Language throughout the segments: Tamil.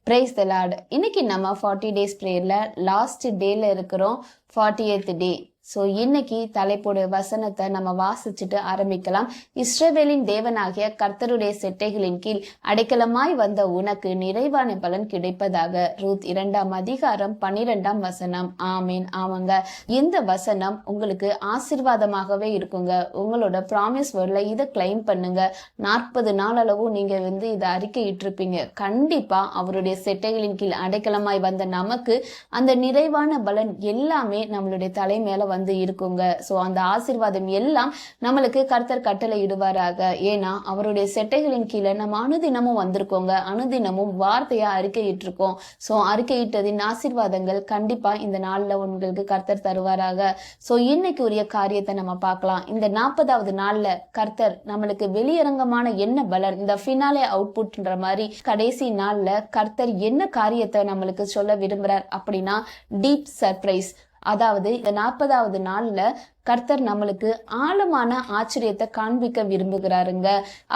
Praise the Lord. இன்னைக்கு நம்ம 40 டேஸ் ப்ரேயர்ல லாஸ்ட் டேல இருக்கிறோம், 40th டே. ஸோ இன்னைக்கு தலைப்போட வசனத்தை நம்ம வாசிச்சுட்டு ஆரம்பிக்கலாம். இஸ்ரவேலின் தேவனாகிய கர்த்தருடைய செட்டைகளின் கீழ் அடைக்கலமாய் வந்த உனக்கு நிறைவான பலன் கிடைப்பதாக. ரூத் 2ஆம் அதிகாரம் 12ஆம் வசனம். ஆமீன். ஆமாங்க, இந்த வசனம் உங்களுக்கு ஆசீர்வாதமாகவே இருக்குங்க. உங்களோட ப்ராமிஸ் வேர்ட்ல இதை கிளைம் பண்ணுங்க. 40 நாள் அளவும் நீங்க இதை அறிக்கையிட்டிருப்பீங்க. கண்டிப்பா அவருடைய செட்டைகளின் கீழ் அடைக்கலமாய் வந்த நமக்கு அந்த நிறைவான பலன் எல்லாமே நம்மளுடைய தலை மேல இருக்குங்க. சோ அந்த ஆசீர்வாதம் எல்லாம் நம்மளுக்கு கர்த்தர் கட்டளை இடுவாராக. ஏன்னா அவருடைய செட்டைகளின் கீழே நம்ம அனுதினமும் வந்திருக்கோங்க. அனுதினமும் வார்த்தையா அறிக்கையிட்டிருக்கோம். சோ அறிக்கையிட்டதின் ஆசீர்வாதங்கள் கண்டிப்பா இந்த நாள்ல உங்களுக்கு கர்த்தர் தருவாராக. சோ இன்னைக்கு உரிய காரியத்தை நம்ம பார்க்கலாம். இந்த 40வது நாள்ல கர்த்தர் நம்மளுக்கு வெளியரங்கமான என்ன பலன், இந்த ஃபினாலே அவுட்புட்ன்ற மாதிரி கடைசி நாள்ல கர்த்தர் என்ன காரியத்தை நம்மளுக்கு சொல்ல விரும்புறார் அப்படின்னா டீப் சர்ப்ரைஸ். அதாவது இந்த 40வது நாள்ல கர்த்தர் நம்மளுக்கு ஆழமான ஆச்சரியத்தை காண்பிக்க விரும்புகிறாருங்க.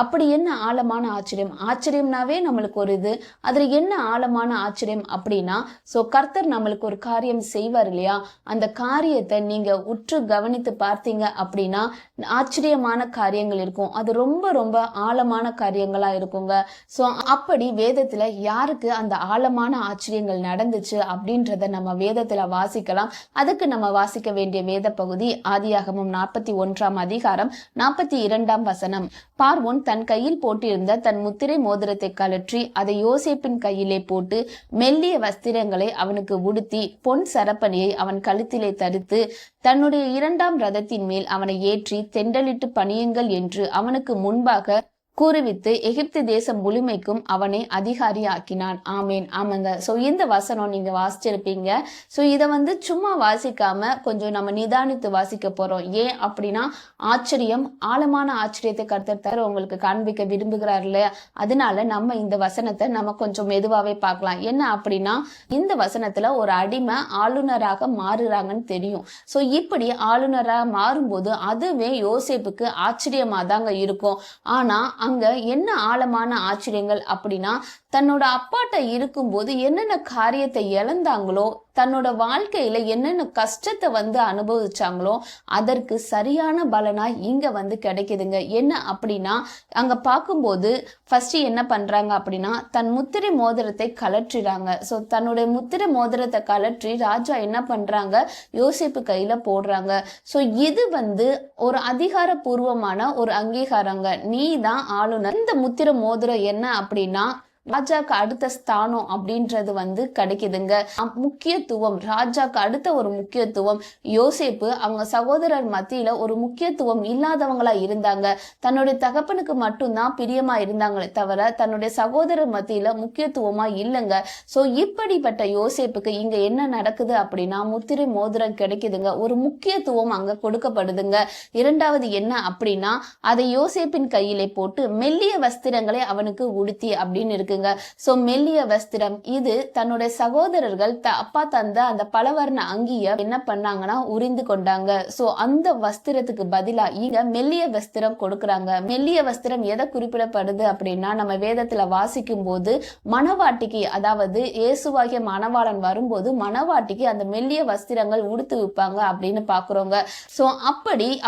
அப்படி என்ன ஆழமான ஆச்சரியம்? ஆச்சரியம்னாவே நம்மளுக்கு ஒரு இது, அதுல என்ன ஆழமான ஆச்சரியம் அப்படின்னா, சோ கர்த்தர் நம்மளுக்கு ஒரு காரியம் செய்வார் இல்லையா, அந்த காரியத்தை நீங்க உற்று கவனித்து பார்த்தீங்க அப்படின்னா ஆச்சரியமான காரியங்கள் இருக்கும். அது ரொம்ப ரொம்ப ஆழமான காரியங்களா இருக்குங்க. சோ அப்படி வேதத்துல யாருக்கு அந்த ஆழமான ஆச்சரியங்கள் நடந்துச்சு அப்படின்றத நம்ம வேதத்துல வாசிக்கலாம். அதுக்கு நம்ம வாசிக்க வேண்டிய வேத பகுதி ஆதியாகமம் 41ஆம் அதிகாரம் 42ஆம் வசனம். பார்வோன் தன் கையில் போட்டிருந்த தன் முத்திரை மோதிரத்தை கழற்றி அதை யோசேப்பின் கையிலே போட்டு மெல்லிய வஸ்திரங்களை அவனுக்கு உடுத்தி பொன் சரப்பணியை அவன் கழுத்திலே தரித்து தன்னுடைய 2ஆம் ரதத்தின் மேல் அவனை ஏற்றி தெண்டலிட்டு பணியுங்கள் என்று அவனுக்கு முன்பாக கூறுவித்து எகிப்து தேசம் முழுமைக்கும் அவனை அதிகாரி ஆக்கினான். ஆமேன். ஆமாங்க. ஸோ இந்த வசனம் நீங்க வாசிச்சிருப்பீங்க. ஸோ இதை சும்மா வாசிக்காம கொஞ்சம் நம்ம நிதானித்து வாசிக்க போறோம். ஏன் அப்படின்னா ஆச்சரியம், ஆழமான ஆச்சரியத்தை கர்த்தர் தர உங்களுக்கு காண்பிக்க விரும்புகிறார் இல்லையா, அதனால நம்ம இந்த வசனத்தை நம்ம கொஞ்சம் மெதுவாவே பார்க்கலாம். என்ன அப்படின்னா இந்த வசனத்துல ஒரு அடிமை ஆளுநராக மாறுறாங்கன்னு தெரியும். ஸோ இப்படி ஆளுநராக மாறும்போது அதுவே யோசேப்புக்கு ஆச்சரியமா தாங்க இருக்கும். ஆனா அங்க என்ன ஆழமான ஆச்சரியங்கள் அப்படின்னா, தன்னோட அப்பாட்ட இருக்கும்போது என்னென்ன காரியத்தை இழந்தாங்களோ, தன்னோட வாழ்க்கையில என்னென்ன கஷ்டத்தை அனுபவிச்சாங்களோ அதற்கு சரியான பலனா இங்க கிடைக்குதுங்க. என்ன அப்படின்னா அங்க பார்க்கும்போது ஃபர்ஸ்ட் என்ன பண்றாங்க அப்படின்னா தன் முத்திரை மோதிரத்தை கலற்றுறாங்க. ஸோ தன்னுடைய முத்திரை மோதிரத்தை கலற்றி ராஜா என்ன பண்றாங்க, யோசேப்பு கையில போடுறாங்க. ஸோ இது ஒரு அதிகாரப்பூர்வமான ஒரு அங்கீகாரங்க. நீ தான் ஆளுநர். இந்த முத்திரை மோதிரம் என்ன அப்படின்னா ராஜாக்கு அடுத்த ஸ்தானம் அப்படின்றது கிடைக்குதுங்க. முக்கியத்துவம், ராஜாக்கு அடுத்த ஒரு முக்கியத்துவம். யோசேப்பு அவங்க சகோதரர் மத்தியில ஒரு முக்கியத்துவம் இல்லாதவங்களா இருந்தாங்க. தன்னுடைய தகப்பனுக்கு மட்டும்தான் பிரியமா இருந்தாங்களே தவிர தன்னுடைய சகோதரர் மத்தியில முக்கியத்துவமா இல்லைங்க. சோ இப்படிப்பட்ட யோசேப்புக்கு இங்க என்ன நடக்குது அப்படின்னா முத்திரை மோதிரம் கிடைக்குதுங்க. ஒரு முக்கியத்துவம் அங்க கொடுக்கப்படுதுங்க. இரண்டாவது என்ன அப்படின்னா அதை யோசேப்பின் கையிலே போட்டு மெல்லிய வஸ்திரங்களை அவனுக்கு உடுத்தி அப்படின்னு இருக்கு. சோ மெல்லிய வஸ்திரம் இது தன்னுடைய சகோதரர்கள் அப்பா தந்த அந்த பலவர்ண அங்கிய என்ன பண்ணாங்கன்னா உரிந்து கொண்டாங்க. சோ அந்த வஸ்திரத்துக்கு பதிலா இங்க மெல்லிய வஸ்திரம் கொடுக்கறாங்க. மெல்லிய வஸ்திரம் எதை குறிப்பிடப்படுது அப்படின்னா நம்ம வேதத்துல வாசிக்கும் போது மணவாட்டிக்கு, அதாவது இயேசுவாகிய மணவாளன் வரும்போது மணவாட்டிக்கு அந்த மெல்லிய வஸ்திரங்கள் உடுத்து வைப்பாங்க அப்படின்னு பாக்குறோங்க. சோ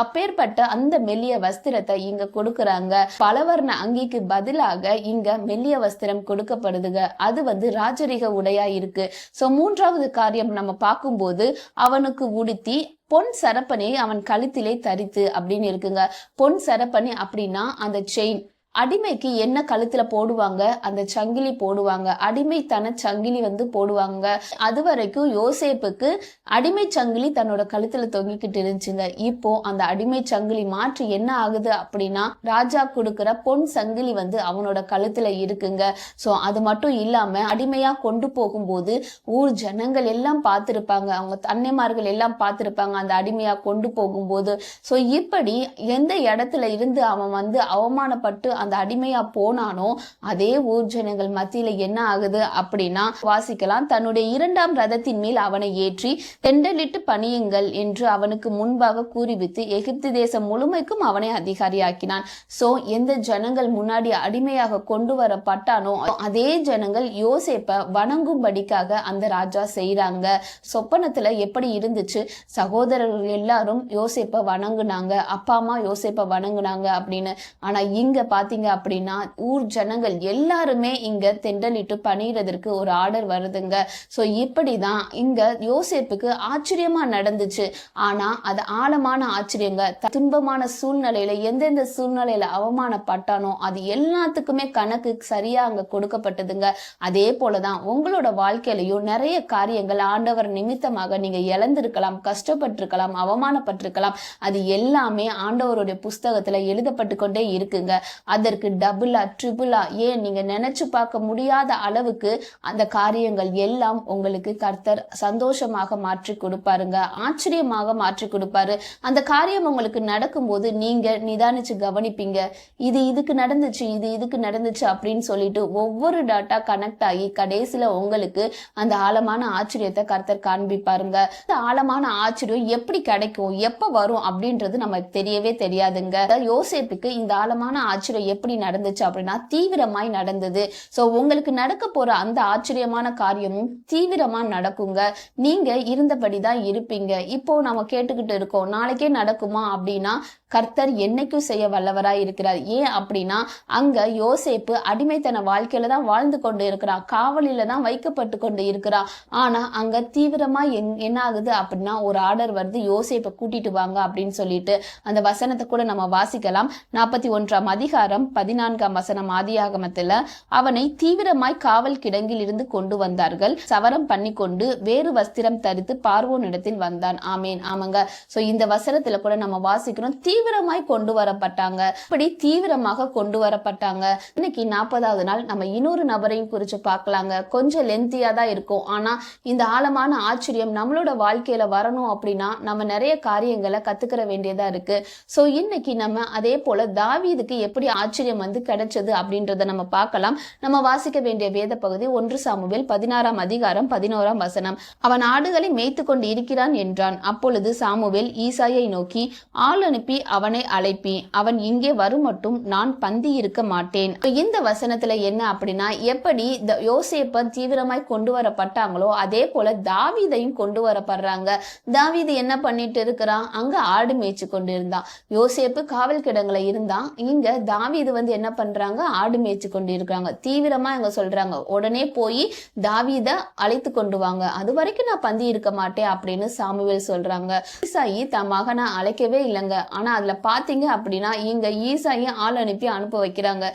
அப்பேற்பட்ட அந்த மெல்லிய வஸ்திரத்தை இங்க கொடுக்கறாங்க. பலவர்ண அங்கிக்கு பதிலாக இங்க மெல்லிய வஸ்திரம் கொடுக்கப்படுதுங்க. அது ராஜரிக உடையா இருக்கு. சோ மூன்றாவது காரியம் நம்ம பார்க்கும்போது அவனுக்கு உடுத்தி பொன் சரப்பனை அவன் கழுத்திலே தரித்து அப்படின்னு இருக்குங்க. பொன் சரப்பணி அப்படின்னா அந்த செயின். அடிமைக்கு என்ன கழுத்துல போடுவாங்க, அந்த சங்கிலி போடுவாங்க. அடிமைத்தன சங்கிலி போடுவாங்க. அது வரைக்கும் யோசேப்புக்கு அடிமை சங்கிலி தன்னோட கழுத்துல தொங்கிக்கிட்டு இருந்துச்சுங்க. இப்போ அந்த அடிமை சங்கிலி மாற்றி என்ன ஆகுது அப்படின்னா ராஜா கொடுக்கிற பொன் சங்கிலி அவனோட கழுத்துல இருக்குங்க. சோ அது மட்டும் இல்லாம அடிமையா கொண்டு போகும்போது ஊர் ஜனங்கள் எல்லாம் பார்த்திருப்பாங்க, அவங்க அன்னைமார்கள் எல்லாம் பார்த்திருப்பாங்க அந்த அடிமையா கொண்டு போகும்போது. சோ இப்படி எந்த இடத்துல இருந்து அவன் அவமானப்பட்டு அந்த அடிமையா போனானோ அதே ஊர் ஜனங்கள் மத்தியில என்ன ஆகுது அப்படின்னா வாசிக்கலாம், தன்னுடைய 2ஆம் ரதத்தின் மேல் அவனை ஏற்றி தெண்டலிட்டு பணியுங்கள் என்று அவனுக்கு முன்பாக கூறிவித்து எகிப்து தேசம் முழுமைக்கும் அவனை அதிகாரியாக்கினான். சோ எந்த ஜனங்கள் முன்னாடி அடிமையாக கொண்டு வரப்பட்டானோ அதே ஜனங்கள் யோசேப்பை வணங்கும்படிக்காக அந்த ராஜா செய்யறாங்க. சொப்பனத்துல எப்படி இருந்துச்சு, சகோதரர்கள் எல்லாரும் யோசேப்பை வணங்குனாங்க, அப்பா அம்மா யோசேப்பை வணங்குனாங்க அப்படின்னு. ஆனா இங்க பாத்தீங்க அப்படின்னா ஊர் ஜனங்கள் எல்லாருமே இங்க தெண்டலிட்டு பணியறதற்கு ஒரு ஆர்டர் வருதுங்க. சோ இப்படிதான் இங்க யோசேப்புக்கு ஆச்சரியமா நடந்துச்சு. ஆனா அது ஆழமான ஆச்சரியங்க. துன்பமான சூழ்நிலையில எந்தெந்த சூழ்நிலையில அவமானப்பட்டானோ அது எல்லாத்துக்குமே கணக்கு சரியா அங்க கொடுக்கப்பட்டதுங்க. அதே போலதான் உங்களோட வாழ்க்கையிலையும் நிறைய காரியங்கள் ஆண்டவர் நிமித்தமாக நீங்க இழந்திருக்கலாம், கஷ்டப்பட்டிருக்கலாம், அவமானப்பட்டிருக்கலாம். அது எல்லாமே ஆண்டவருடைய புஸ்தகத்துல எழுதப்பட்டு கொண்டே இருக்குங்க. அதற்கு டபுளா ட்ரிபிளா, ஏன் நீங்க நினைச்சு பார்க்க முடியாத அளவுக்கு அந்த காரியங்கள் எல்லாம் உங்களுக்கு கர்த்தர் சந்தோஷமாக மாற்றி கொடுப்பாருங்க, ஆச்சரியமாக மாற்றி கொடுப்பாரு. அந்த காரியம் உங்களுக்கு நடக்கும்போது நீங்க நிதானிச்சு கவனிப்பீங்க, இது இதுக்கு நடந்துச்சு, இது இதுக்கு நடந்துச்சு அப்படின்னு சொல்லிட்டு ஒவ்வொரு டாட்டா கனெக்ட் ஆகி கடைசியில உங்களுக்கு அந்த ஆழமான ஆச்சரியத்தை கர்த்தர் காண்பிப்பாருங்க. இந்த ஆழமான ஆச்சரியம் எப்படி கிடைக்கும், எப்ப வரும் அப்படின்றது நமக்கு தெரியவே தெரியாதுங்க. யோசேப்புக்கு இந்த ஆழமான ஆச்சரியம் எப்படி நடந்துச்சு அப்படின்னா தீவிரமாய் நடந்தது. சோ உங்களுக்கு நடக்க போற அந்த ஆச்சரியமான காரியமும் தீவிரமா நடக்குங்க. நீங்க இருந்தபடிதான் இருப்பீங்க. இப்போ நம்ம கேட்டுக்கிட்டு இருக்கோம், நாளைக்கே நடக்குமா அப்படின்னா கர்த்தர் என்னைக்கும் செய்ய வல்லவராய் இருக்கிறார். ஏன் அப்படின்னா அங்க யோசேப்பு அடிமைத்தன வாழ்க்கையில தான் வாழ்ந்து கொண்டு இருக்கிறான், காவலில தான் வைக்கப்பட்டு கொண்டு இருக்கிறான். ஆனா அங்க தீவிரமா என்ன ஆகுது அப்படின்னா ஒரு ஆர்டர் வருது, யோசேப்பை கூட்டிட்டு வாங்க அப்படின்னு சொல்லிட்டு. அந்த வசனத்தை கூட நம்ம வாசிக்கலாம். 41ஆம் அதிகாரம் 14ஆம் வசனம் ஆதியாகமத்துல, அவனை தீவிரமாய் காவல் கிடங்கில் இருந்து கொண்டு வந்தார்கள், சவரம் பண்ணி கொண்டு வேறு வஸ்திரம் தரித்து பார்வோன் இடத்தில் வந்தான். ஆமேன். ஆமாங்க. சோ இந்த வசனத்துல கூட நம்ம வாசிக்கிறோம், தீவிரமாய் கொண்டு வரப்பட்டாங்க. இப்படி தீவிரமாக கொண்டு வரப்பட்டாங்க. இன்னைக்கு 40வது நாள் நம்ம இன்னொரு நபரையும் குறிச்சு பார்க்கலாங்க. கொஞ்சம் லென்த்தியா தான் இருக்கும். ஆனா இந்த ஆழமான ஆச்சரியம் நம்மளோட வாழ்க்கையில வரணும் அப்படின்னா நம்ம நிறைய காரியங்களை கத்துக்கிற வேண்டியதா இருக்கு. சோ இன்னைக்கு நம்ம அதே போல தாவீதுக்கு எப்படி ஆச்சரியம் கிடைச்சது அப்படின்றத நம்ம பார்க்கலாம். நம்ம வாசிக்க வேண்டிய வேத பகுதி 1 சாமுவேல் 16ஆம் அதிகாரம் 11ஆம் வசனம். அவன் ஆடுகளை மேய்த்து கொண்டு இருக்கிறான் என்றான். அப்பொழுது சாமுவேல் ஈசாயை நோக்கி, ஆள் அனுப்பி அவனை அழைப்பி, அவன் இங்கே வரும் மட்டும் நான் பந்தி இருக்க மாட்டேன். இந்த வசனத்துல என்ன அப்படின்னா, எப்படி யோசேப்பை தீவிரமாய் கொண்டு வரப்பட்டாங்களோ அதே போல தாவீதையும் கொண்டு வரப்படுறாங்க. தாவீது என்ன பண்ணிட்டு இருக்கிறான், அங்க ஆடு மேய்ச்சி கொண்டு இருந்தான். யோசேப்பு காவல் கிடங்குல இருந்தான். இங்க தாவீது என்ன பண்றாங்க, ஆடு மேய்ச்சி கொண்டு இருக்காங்க. தீவிரமா இங்க சொல்றாங்க, உடனே போய் தாவீத அழைத்து கொண்டு வாங்க, அது வரைக்கும் நான் பந்தி இருக்க மாட்டேன் அப்படின்னு சாமுவேல் சொல்றாங்க. ஈசாயி தன் மகனை அழைக்கவே இல்லைங்க. ஆனா அதுல பாத்தீங்க அப்படின்னா இங்க ஈசாயி ஆள் அனுப்ப வைக்கிறாங்க.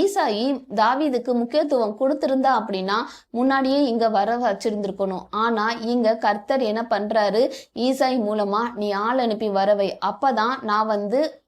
ஈசாயி தாவீதுக்கு முக்கியத்துவம் கொடுத்திருந்தா அப்படின்னா முன்னாடியே இங்க வர வச்சிருந்திருக்கணும். ஆனா இங்க கர்த்தர் என்ன பண்றாரு, ஈசாயி மூலமா நீ ஆள் அனுப்பி வரவை, அப்பதான் நான்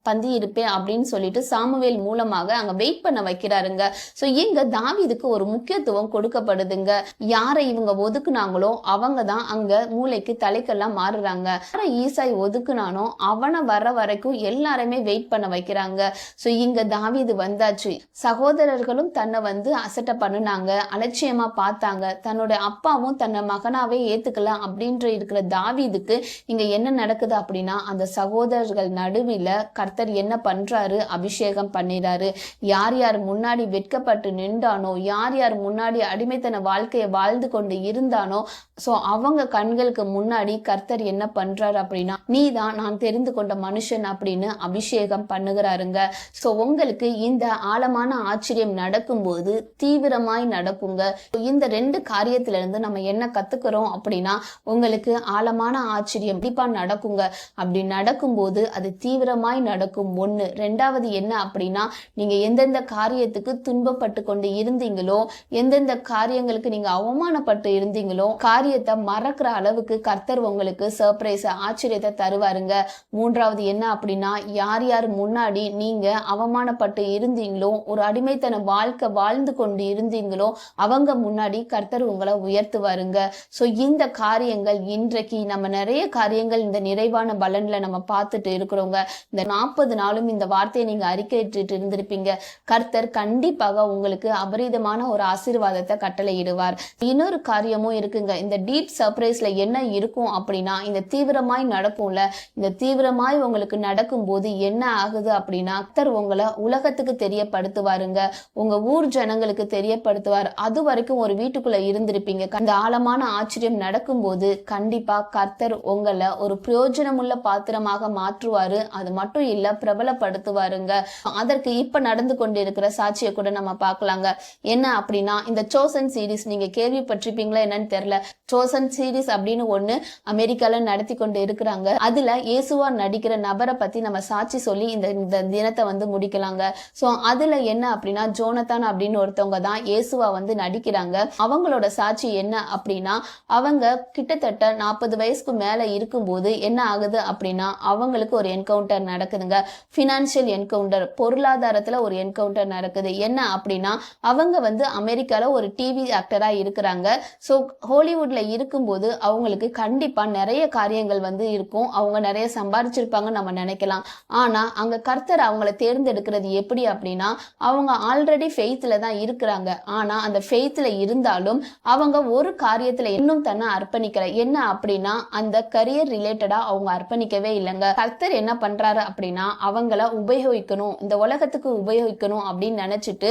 பந்தி இருப்பேன் அப்படின்னு சொல்லிட்டு சாமுவேல் மூலமாக அங்க வெயிட் பண்ண வைக்கிறாருங்க. சோ இங்க தாவீதுக்கு ஒரு முக்கியத்துவம் கொடுக்கப்படுதுங்க. யாரை இவங்க ஒதுக்குனாங்களோ அவங்க தான் அங்க மூளைக்கு தலைக்கெல்லாம் மாறுறாங்க. யாரை ஈசாய் ஒதுக்குனானோ அவனை வர வரைக்கும் எல்லாருமே வெயிட் பண்ண வைக்கிறாங்க. சோ இங்க தாவீது வந்தாச்சு. சகோதரர்களும் தன்னை அசட்டை பண்ணுனாங்க, அலட்சியமா பார்த்தாங்க. தன்னோட அப்பாவும் தன்னை மகனாவே ஏத்துக்கலாம் அப்படின்ற இருக்கிற தாவீதுக்கு இங்க என்ன நடக்குது அப்படின்னா அந்த சகோதரர்கள் நடுவில கர்த்தர் என்ன பண்றாரு, அபிஷேகம் பண்ணிறாரு. யார் யார் முன்னாடி வெட்கப்பட்டு நின்றானோ, யார் யார் முன்னாடி அடிமைத்தன வாழ்க்கையை வாழ்ந்து கொண்டு இருந்தானோ, சோ அவங்க கண்களுக்கு முன்னாடி கர்த்தர் என்ன பண்றாரு அப்படின்னா, நீதான் நான் தெரிந்து கொண்ட மனுஷன் அப்படின்னு அபிஷேகம் பண்ணுகிறாருங்க. சோ உங்களுக்கு இந்த ஆழமான ஆச்சரியம் நடக்கும்போது தீவிரமாய் நடக்குங்க. இந்த 2 காரியத்துல இருந்து நம்ம என்ன கத்துக்கிறோம் அப்படின்னா, உங்களுக்கு ஆழமான ஆச்சரியம் கண்டிப்பா நடக்குங்க. அப்படி நடக்கும்போது அது தீவிரமாய் நடக்கும். 1. 2வது என்ன அப்படின்னா, நீங்க எந்தெந்த காரியத்துக்கு துன்பப்பட்டு கொண்டு இருந்தீங்களோ, எந்தெந்த காரியங்களுக்கு நீங்க அவமானப்பட்டு இருந்தீங்களோ, காரியத்தை மறக்கிற அளவுக்கு கர்த்தர் உங்களுக்கு சர்ப்ரைஸ் ஆச்சரியத்தை தருவாருங்க. 3வது என்ன அப்படின்னா, யார் யார் முன்னாடி நீங்க அவமானப்பட்டு இருந்தீங்களோ, ஒரு அடிமைத்தன வாழ்க்கை வாழ்ந்து கொண்டு இருந்தீங்களோ அவங்க முன்னாடி கர்த்தர் உங்களை உயர்த்துவாருங்க. சோ இந்த காரியங்கள் இன்றைக்கு நம்ம நிறைய காரியங்கள் இந்த நிறைவான பலன்ல நம்ம பார்த்துட்டு இருக்கிறோங்க. இந்த 40 நாளும் இந்த வார்த்தையை நீங்க அறிக்கையிட்டு இருந்திருப்பீங்க. கர்த்தர் கண்டிப்பாக உங்களுக்கு அபரிதமான ஒரு ஆசீர்வாதத்தை கட்டளையிடுவார். இன்னொரு காரியமும் இருக்குங்க. இந்த டீப் சர்ப்ரைஸ்ல என்ன இருக்கும் அப்படின்னா, இந்த தீவிரமாய் நடக்கும்ல, இந்த தீவிரமாய் உங்களுக்கு நடக்கும்போது என்ன ஆகுது அப்படின்னா, கர்த்தர் உங்களை உலகத்துக்கு தெரியப்படுத்துவாருங்க. உங்க ஊர் ஜனங்களுக்கு தெரியப்படுத்துவார். அது வரைக்கும் ஒரு வீட்டுக்குள்ள இருந்திருப்பீங்க. இந்த ஆழமான ஆச்சரியம் நடக்கும்போது கண்டிப்பா கர்த்தர் உங்களை ஒரு பிரயோஜனமுள்ள பாத்திரமாக மாற்றுவாரு. அது மட்டும் இல்ல, பிரபலப்படுத்துவாருங்க. அதற்கு இப்ப நடந்து கொண்டிருக்கிற சாட்சியை கூட நம்ம பார்க்கலாங்க. என்ன அப்படின்னா, இந்த சோசன் சீரீஸ் நீங்க கேள்விப்பட்டிருப்பீங்களா என்னன்னு தெரியல. சோசன் சீரீஸ் அப்படின்னு ஒண்ணு அமெரிக்கால நடத்தி கொண்டு இருக்கிறாங்க. அதுல இயேசுவா நடிக்கிற நபரை பத்தி நம்ம சாட்சி சொல்லி இந்த தினத்தை வந்து முடிக்கலாங்க. சோ அதுல என்ன அப்படின்னா, ஜோனத்தான் அப்படின்னு ஒருத்தவங்க தான் இயேசுவா வந்து நடிக்கிறாங்க. அவங்களோட சாட்சி என்ன அப்படின்னா, அவங்க கிட்டத்தட்ட 40 வயசுக்கு மேல இருக்கும்போது என்ன ஆகுது அப்படின்னா, அவங்களுக்கு ஒரு என்கவுண்டர் நடக்குதுங்க. பினான்சியல் என்கவுண்டர், பொருளாதாரத்துல ஒரு என்கவுண்டர் நடக்குது. என்ன அப்படின்னா, அவங்க வந்து அமெரிக்கால ஒரு டிவி ஆக்டரா இருக்கிறாங்க. ஸோ ஹாலிவுட்ல இருக்கும்போது அவங்களுக்கு கண்டிப்பா நிறைய காரியங்கள் வந்து இருக்கும். அவங்க நிறைய சம்பாதிச்சிருப்பாங்கன்னு நம்ம நினைக்கலாம். ஆனா அங்க கர்த்தர் அவங்களை தேர்ந்தெடுக்கிறது எப்படி அப்படின்னா, அவங்க ஆல்ரெடி ஃபெய்த்ல தான் இருக்கிறாங்க. ஆனா அந்த ஃபெய்த்ல இருந்தாலும் அவங்க ஒரு காரியத்துல இன்னும் தன்னை அர்ப்பணிக்கல. என்ன அப்படின்னா, அந்த கரியர் ரிலேட்டடா அவங்க அர்ப்பணிக்கவே இல்லைங்க. கர்த்தர் என்ன பண்றாரு அப்படின்னா, அவங்கள உபயோகிக்கணும், இந்த உலகத்துக்கு உபயோகிக்கணும் அப்படின்னு நினைச்சிட்டு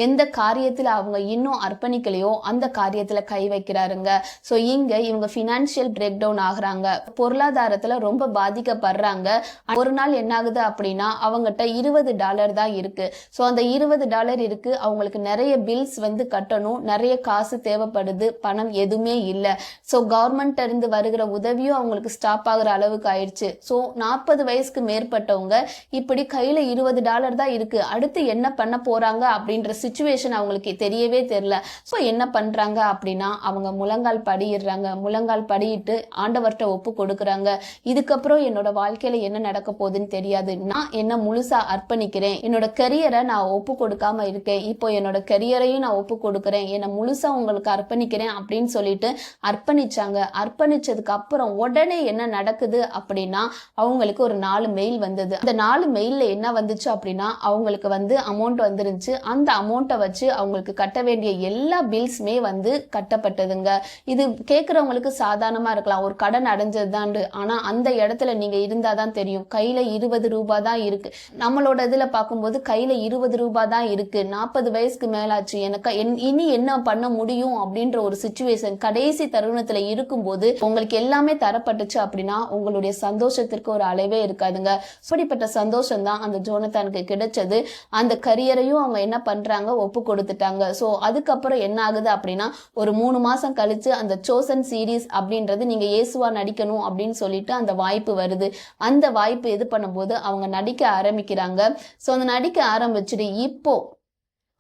எந்த காரியத்துல அவங்க இன்னும் அர்ப்பணிக்கலையோ அந்த காரியத்துல கை வைக்கிறாருங்க. சோ இங்க இவங்க பினான்சியல் பிரேக் டவுன் ஆகுறாங்க, பொருளாதாரத்துல ரொம்ப பாதிக்கப்படுறாங்க. ஒரு நாள் என்ன ஆகுது அப்படின்னா, அவங்ககிட்ட $20 தான் இருக்கு. சோ அந்த $20 இருக்கு, அவங்களுக்கு நிறைய பில்ஸ் வந்து கட்டணும், நிறைய காசு தேவைப்படுது, பணம் எதுவுமே இல்ல. சோ கவர்மெண்ட் இருந்து வருகிற உதவியும் அவங்களுக்கு ஸ்டாப் ஆகுற அளவுக்கு ஆயிடுச்சு. சோ 40 வயசுக்கு மேற்பட்டவங்க இப்படி கையில $20 தான் இருக்கு, அடுத்து என்ன பண்ண போறாங்க அப்படின்ற சிச்சுவேஷன் அவங்களுக்கு தெரியவே தெரியல. சோ என்ன பண்றாங்க அப்படின்னா, அவங்க முழங்கால் படியிடுறாங்க. முழங்கால் படியிட்டு ஆண்டவர்கிட்ட ஒப்பு கொடுக்குறாங்க. இதுக்கப்புறம் என்னோட வாழ்க்கையில என்ன நடக்க போகுதுன்னு தெரியாது, நான் என்ன முழுசா அர்ப்பணிக்கிறேன், என்னோட கரியரை நான் ஒப்பு கொடுக்காம இருக்கேன், இப்போ என்னோட கரியரையும் நான் ஒப்பு கொடுக்குறேன், என்னை முழுசா உங்களுக்கு அர்ப்பணிக்கிறேன் அப்படின்னு சொல்லிட்டு அர்ப்பணிச்சாங்க. அர்ப்பணிச்சதுக்கு அப்புறம் உடனே என்ன நடக்குது அப்படின்னா, அவங்களுக்கு ஒரு 4 மெயில் வந்தது. அந்த 4 மெயில்ல என்ன வந்துச்சு அப்படின்னா, அவங்களுக்கு வந்து அமௌண்ட் வந்துருந்துச்சு. அந்த அமௌண்ட்டை வச்சு அவங்களுக்கு கட்ட வேண்டிய எல்லா பில்ஸுமே வந்து கட்டப்பட்டதுங்க. இது கேட்கறவங்களுக்கு சாதாரணமா இருக்கலாம், ஒரு கடன் அடைஞ்சதுதான். ஆனா அந்த இடத்துல நீங்க இருந்தாதான் தெரியும், கையில $20 தான் இருக்கு. நம்மளோட இதுல பார்க்கும்போது கையில $20 தான் இருக்கு, 40 வயசுக்கு மேலாச்சு, எனக்கு இனி என்ன பண்ண முடியும் அப்படின்ற ஒரு சிச்சுவேஷன் கடைசி தருணத்துல இருக்கும்போது உங்களுக்கு எல்லாமே தரப்பட்டுச்சு அப்படின்னா உங்களுடைய சந்தோஷத்திற்கு ஒரு அளவே இருக்காதுங்க. அப்படிப்பட்ட சந்தோஷம் தான் அந்த ஜோனத்தானுக்கு கிடைச்சது. அந்த கரியரையும் அவங்க என்ன பண்றாங்க, ஒப்பு கொடுத்துட்டாங்க. சோ அதுக்கப்புறம் என்ன ஆகுது அப்படின்னா, ஒரு 3 மாசம் கழிச்சு அந்த சோசன் சீரீஸ் அப்படின்றது நீங்க இயேசுவா நடிக்கணும் அப்படின்னு சொல்லிட்டு அந்த வாய்ப்பு வருது. அந்த வாய்ப்பு இது பண்ணும்போது அவங்க நடிக்க ஆரம்பிக்கிறாங்க. சோ அந்த நடிக்க ஆரம்பிச்சுட்டு இப்போ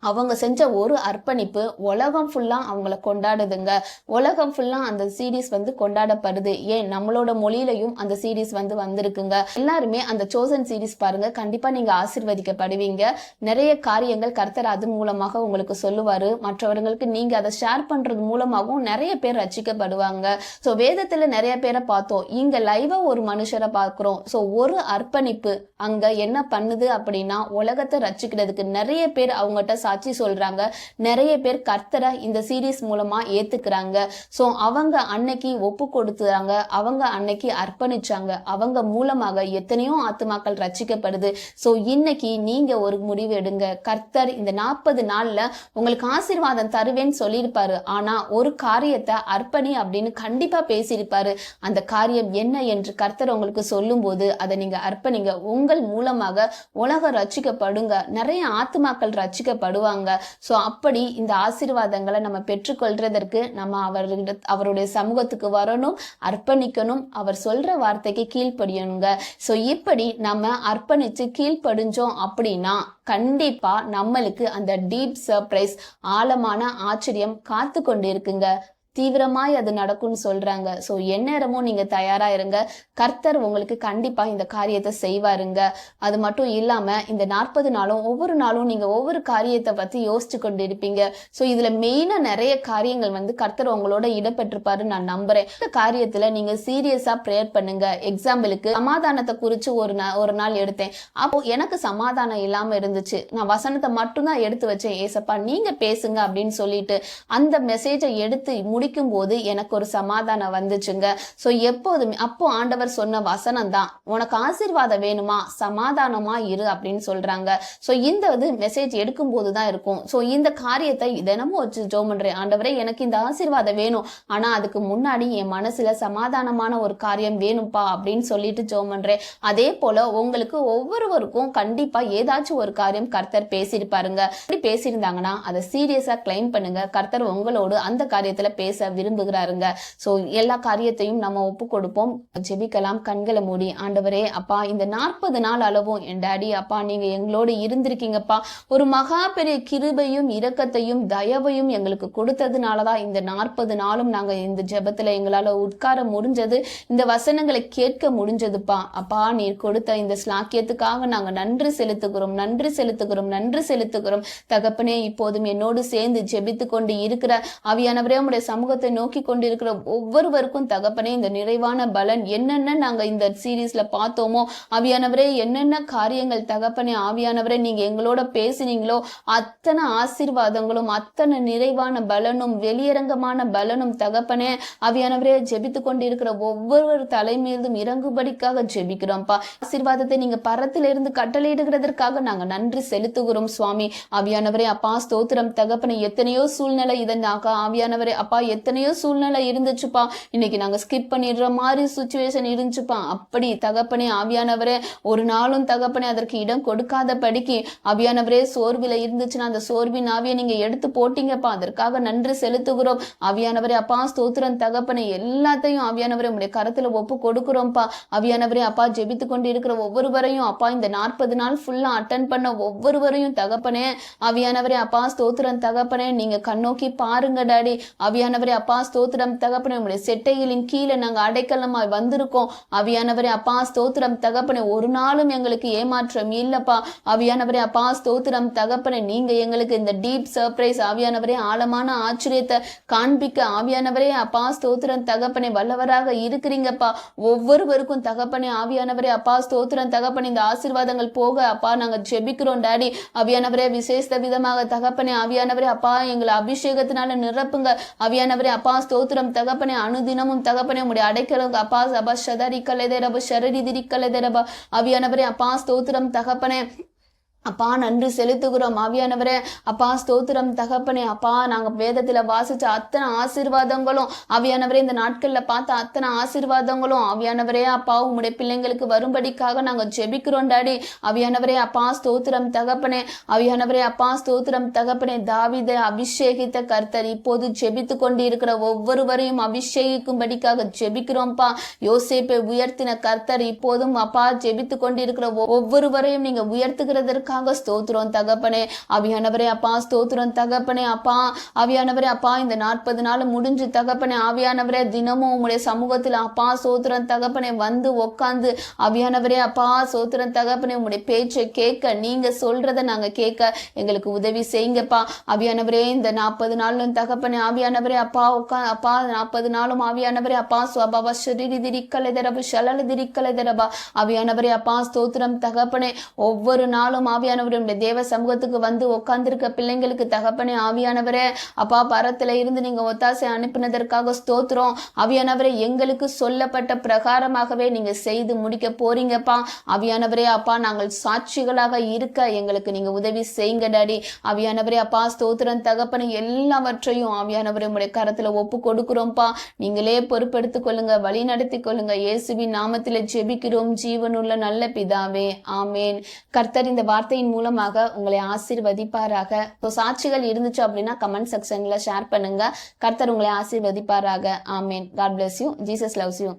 அவங்க செஞ்ச ஒரு அர்ப்பணிப்பு உலகம் ஃபுல்லா அவங்கள கொண்டாடுதுங்க. உலகம் ஃபுல்லா அந்த சீரீஸ் வந்து கொண்டாடப்படுது. ஏன், நம்மளோட மொழியிலையும் அந்த சீரீஸ் வந்து வந்திருக்குங்க. எல்லாருமே அந்த சோசன் சீரீஸ் பாருங்க, கண்டிப்பா நீங்க ஆசீர்வதிக்கப்படுவீங்க. நிறைய காரியங்கள் கர்த்தர் அது மூலமாக உங்களுக்கு சொல்லுவாரு. மற்றவர்களுக்கு நீங்க அதை ஷேர் பண்றது மூலமாகவும் நிறைய பேர் ரட்சிக்கப்படுவாங்க. சோ வேதத்துல நிறைய பேரை பார்த்தோம், இங்க லைவா ஒரு மனுஷரை பார்க்கிறோம். சோ ஒரு அர்ப்பணிப்பு அங்க என்ன பண்ணுது அப்படின்னா, உலகத்தை ரட்சிக்கிறதுக்கு நிறைய பேர் அவங்ககிட்ட சாட்சி சொல்றாங்க. நிறைய பேர் கர்த்தரை இந்த சீரீஸ் மூலமா ஏத்துக்கிறாங்க. சோ அவங்க அன்னைக்கு ஒப்பு கொடுத்துறாங்க, அவங்க அன்னைக்கு அர்ப்பணிச்சாங்க, அவங்க மூலமாக எத்தனையோ ஆத்துமாக்கள் ரட்சிக்கப்படுது. சோ இன்னைக்கு நீங்க ஒரு முடிவு எடுங்க. கர்த்தர் இந்த 40 நாள்ல உங்களுக்கு ஆசீர்வாதம் தருவேன்னு சொல்லியிருப்பாரு. ஆனா ஒரு காரியத்தை அர்ப்பணி அப்படின்னு கண்டிப்பா பேசியிருப்பாரு. அந்த காரியம் என்ன என்று கர்த்தர் உங்களுக்கு சொல்லும் போது அதை நீங்க அர்ப்பணிங்க. உங்கள் மூலமாக உலகம் ரட்சிக்கப்படுங்க, நிறைய ஆத்துமாக்கள் ரட்சிக்கப்படுவாங்க. சோ அப்படி இந்த ஆசீர்வாதங்களை நம்ம பெற்றுக்கொள்றதற்கு நம்ம அவருடைய சமூகத்துக்கு வரணும், அர்ப்பணிக்கணும், அவர் சொல்ற வார்த்தைக்கு கீழ்ப்படியணுங்க. சோ இப்படி நம்ம அர்ப்பணிச்சு கீழ்ப்படிஞ்சோம் அப்படின்னா கண்டிப்பா நம்மளுக்கு அந்த டீப் சர்ப்ரைஸ், ஆழமான ஆச்சரியம் காத்து கொண்டு இருக்குங்க. தீவிரமாய் அது நடக்கும்னு சொல்றாங்க. ஸோ எந்நேரமும் நீங்க தயாரா இருங்க. கர்த்தர் உங்களுக்கு கண்டிப்பா இந்த காரியத்தை செய்வாருங்க. அது மட்டும் இல்லாம இந்த 40 நாளும் ஒவ்வொரு நாளும் நீங்க ஒவ்வொரு காரியத்தை பத்தி யோசிச்சு கொண்டு இருப்பீங்க. ஸோ இதுல மெயினா நிறைய காரியங்கள் கர்த்தர் உங்களோட இடம்பெற்றிருப்பாருன்னு நான் நம்புறேன். இந்த காரியத்துல நீங்க சீரியஸா ப்ரேயர் பண்ணுங்க. எக்ஸாம்பிளுக்கு சமாதானத்தை குறிச்சு ஒரு நாள் எடுத்தேன். அப்போ எனக்கு சமாதானம் இல்லாம இருந்துச்சு. நான் வசனத்தை மட்டும்தான் எடுத்து வச்சேன். ஏசப்பா நீங்க பேசுங்க அப்படின்னு சொல்லிட்டு அந்த மெசேஜை எடுத்து முடிக்கும் போது எனக்கு ஒரு சமாதானம் வந்துச்சுங்க. ஸோ எப்போதுமே அப்போ ஆண்டவர் சொன்ன வசனம் தான், உனக்கு ஆசீர்வாதம் வேணுமா சமாதானமா இரு அப்படின்னு சொல்றாங்க. ஸோ இந்த மெசேஜ் எடுக்கும் போது தான் இருக்கும். ஸோ இந்த காரியத்தை தினமும் வச்சு ஜெபம் பண்றேன். ஆண்டவரே எனக்கு இந்த ஆசீர்வாதம் வேணும், ஆனா அதுக்கு முன்னாடி என் மனசுல சமாதானமான ஒரு காரியம் வேணும்பா அப்படின்னு சொல்லிட்டு ஜெபம் பண்றேன். அதே போல உங்களுக்கு ஒவ்வொருவருக்கும் கண்டிப்பா ஏதாச்சும் ஒரு காரியம் கர்த்தர் பேசியிருப்பாருங்க. அப்படி பேசியிருந்தாங்கன்னா அதை சீரியஸா கிளைம் பண்ணுங்க. கர்த்தர் உங்களோடு அந்த காரியத்துல பேச விரும்புகிறாருங்க. சோ எல்லா காரியத்தையும் நம்ம ஒப்பு கொடுப்போம். ஜெபிக்கலாம். கண்களை மூடி, ஆண்டவரே அப்பா இந்த 40 நாள் அளவும் என் டாடி அப்பா நீங்க எங்களோடு இருந்திருக்கீங்கப்பா. ஒரு மகா பெரிய கிருபையும் இரக்கத்தையும் தயவையும் எங்களுக்கு கொடுத்ததுனாலதான் இந்த 40 நாளும் நாங்க இந்த ஜெபத்துல எங்களால உட்கார முடிஞ்சது, இந்த வசனங்களை கேட்க முடிஞ்சதுப்பா. அப்பா நீர் கொடுத்த இந்த ஸ்லாக்கியத்துக்காக நாங்க நன்றி செலுத்துகிறோம், நன்றி செலுத்துகிறோம், நன்றி செலுத்துகிறோம். தகப்பனே இப்போதும் என்னோடு சேர்ந்து ஜெபித்து கொண்டு இருக்கிற ஆவியானவரே உம்முடைய சமூகத்தை நோக்கி கொண்டிருக்கிற ஒவ்வொருவருக்கும் தகப்பனே இந்த நிறைவான பலன் என்னென்ன நாங்க இந்த சீரீஸ்ல பார்த்தோமோ ஆவியானவரே என்னென்ன காரியங்கள் தகப்பனே ஆவியானவரே நீங்க எங்களோட பேசினீங்களோ அத்தனை ஆசீர்வாதங்களும் அத்தனை நிறைவான பலனும் வெளியரங்கமான பலனும் தகப்பனே ஆவியானவரே ஜெபித்து கொண்டிருக்கிற ஒவ்வொரு தலைமீதும் இறங்குபடிக்காக ஜெபிக்கிறோம்ப்பா. ஆசீர்வாதத்தை நீங்க பரத்திலிருந்து கட்டளையிடுகிறதற்காக நாங்க நன்றி செலுத்துகிறோம் சுவாமி. ஆவியானவரே அப்பா ஸ்தோத்திரம் தகப்பனே. எத்தனையோ சூழ்நிலை இதனாக ஆவியானவரே அப்பா எத்தனையோ சூழ்நிலை இருந்துச்சுப்பா. இன்னைக்கு நாங்க ஸ்கிப் பண்ணிடுற மாதிரி சுச்சுவேஷன் இருந்துச்சுப்பா. அப்படி தகப்பனே ஆவியானவரே ஒரு நாளும் தகப்பனே அதற்கு இடம் கொடுக்காத படிக்கு ஆவியானவரே சோர்வில இருந்துச்சுன்னா அந்த சோர்வின் ஆவியை நீங்க எடுத்து போட்டீங்கப்பா. அதற்காக நன்றி செலுத்துகிறோம் ஆவியானவரே அப்பா ஸ்தோத்திரம் தகப்பனே. எல்லாத்தையும் ஆவியானவரே உங்களுடைய கரத்துல ஒப்பு கொடுக்கிறோம்ப்பா. ஆவியானவரே அப்பா ஜெபித்து கொண்டு இருக்கிற ஒவ்வொருவரையும் அப்பா இந்த 40 நாள் ஃபுல்லா அட்டன் பண்ண ஒவ்வொருவரையும் தகப்பனே ஆவியானவரே அப்பா ஸ்தோத்திரம் தகப்பனே நீங்க கண்ணோக்கி பாருங்க டாடி. ஆவியானவரே அப்பா ஸ்தோத்திரம் தகப்பனே உங்களுடைய செட்டைகளின் கீழே நாங்க அடைக்கலமாய் வந்திருக்கோம். ஆவியானவரே அப்பா ஸ்தோத்திரம் தகப்பனே ஒரு நாளும் எங்களுக்கு ஏமாற்றம் இல்லப்பா. ஆவியானவரே அப்பா ஸ்தோத்திரம் தகப்பனே நீங்க எங்களுக்கு இந்த டீப் சர்ப்ரைஸ் ஆவியானவரே ஆழமான ஆச்சரியத்தை காண்பிக்க ஆவியானவரே அப்பா ஸ்தோத்திரம் தகப்பனே வல்லவராக இருக்கிறீங்கப்பா. ஒவ்வொருவருக்கும் தகப்பனே ஆவியானவரே அப்பா ஸ்தோத்திரம் தகப்பனே இந்த ஆசீர்வாதங்கள் போக அப்பா நாங்க ஜெபிக்கிறோம் டாடி. ஆவியானவரே விசேஷ விதமாக தகப்பனே ஆவியானவரே அப்பா எங்களை அபிஷேகத்தினால நிரப்புங்க. ஆவியானவரே அப்பா ஸ்தோத்திரம் தகப்பனே அனுதினமும் தகப்பனே உடைய அடைக்கலம் அப்பா சபா ஷதரி கலைதரப ஷரரி திரி கலைதரபா. ஆவியானவரே அப்பா ஸ்தோத்திரம் தகப்பனே அப்பா நன்றி செலுத்துகிறோம். ஆவியானவரே அப்பா ஸ்தோத்திரம் தகப்பனே. அப்பா நாங்க வேதத்துல வாசிச்ச அத்தனை ஆசீர்வாதங்களும் ஆவியானவரே இந்த நாட்கள்ல பார்த்த அத்தனை ஆசீர்வாதங்களும் ஆவியானவரே அப்பா உங்களுடைய பிள்ளைங்களுக்கு வரும்படிக்காக நாங்க ஜெபிக்கிறோம் டாடி. ஆவியானவரே அப்பா ஸ்தோத்திரம் தகப்பனே. ஆவியானவரே அப்பா ஸ்தோத்திரம் தகப்பனே. தாவீதை அபிஷேகித்த கர்த்தர் இப்போது ஜெபித்து கொண்டு இருக்கிற ஒவ்வொருவரையும் அபிஷேகிக்கும்படிக்காக ஜெபிக்கிறோம்ப்பா. யோசேப்பை உயர்த்தின கர்த்தர் இப்போதும் அப்பா ஜெபித்து கொண்டு இருக்கிற ஒவ்வொருவரையும் நீங்க உயர்த்துகிறதற்கு ஸ்தோத்திரம் தகப்பனே. ஆவியானவரே அப்பா ஸ்தோத்திரம் தகப்பனே. அப்பா ஆவியானவரே அப்பா இந்த 40 நாள் முடிஞ்சு தகப்பனே ஆவியானவரே தினமும் உங்களுடைய சமூகத்தில் அப்பா ஸ்தோத்திரம் தகப்பனே வந்து உட்கார்ந்து ஆவியானவரே அப்பா ஸ்தோத்திரம் தகப்பனே உங்களுடைய பேச்சை கேட்க நீங்க சொல்றதை நாங்க கேட்க எங்களுக்கு உதவி செய்யுங்கப்பா. ஆவியானவரே இந்த 40 நாளும் தகப்பனே ஆவியானவரே அப்பா அப்பா 40 நாளும் ஆவியானவரே அப்பா சுவாபா ஷரீரி திரிக்கலை தரபா ஷலல திரிக்கலை தரபா. ஆவியானவரே அப்பா ஸ்தோத்திரம் தகப்பனே. ஒவ்வொரு நாளும் ஆவியானவருடைய தேவ சமூகத்துக்கு வந்து உட்கார்ந்திருக்க பிள்ளைங்களுக்கு தகப்பனே ஆவியானவரே அப்பா பரத்துல இருந்து நீங்க ஒத்தாசை அனுப்பினதற்காக ஸ்தோத்திரம். ஆவியானவரே எங்களுக்கு சொல்லப்பட்ட பிரகாரமாகவே நீங்க செய்து முடிக்க போறீங்கப்பா. ஆவியானவரே அப்பா நாங்கள் சாட்சிகளாக இருக்க எங்களுக்கு நீங்க உதவி செய்யுங்க டாடி. ஆவியானவரே அப்பா ஸ்தோத்திரம் தகப்பனே. எல்லாவற்றையும் ஆவியானவரே உங்களுடைய கரத்துல ஒப்பு கொடுக்கிறோம்ப்பா. நீங்களே பொறுப்பெடுத்துக் கொள்ளுங்க, வழி நடத்தி கொள்ளுங்க. இயேசுவின் நாமத்திலே ஜெபிக்கிறோம் ஜீவனுள்ள நல்ல பிதாவே, ஆமேன். கர்த்தர் இந்த வார்த்தையின் மூலமாக உங்களை ஆசீர்வதிப்பாராக. சாட்சிகள் இருந்துச்சு அப்படின்னா கமெண்ட் செக்ஷன்ல ஷேர் பண்ணுங்க. கர்த்தர் உங்களை ஆசீர்வதிப்பாராக. ஆமேன். God bless you. Jesus loves you.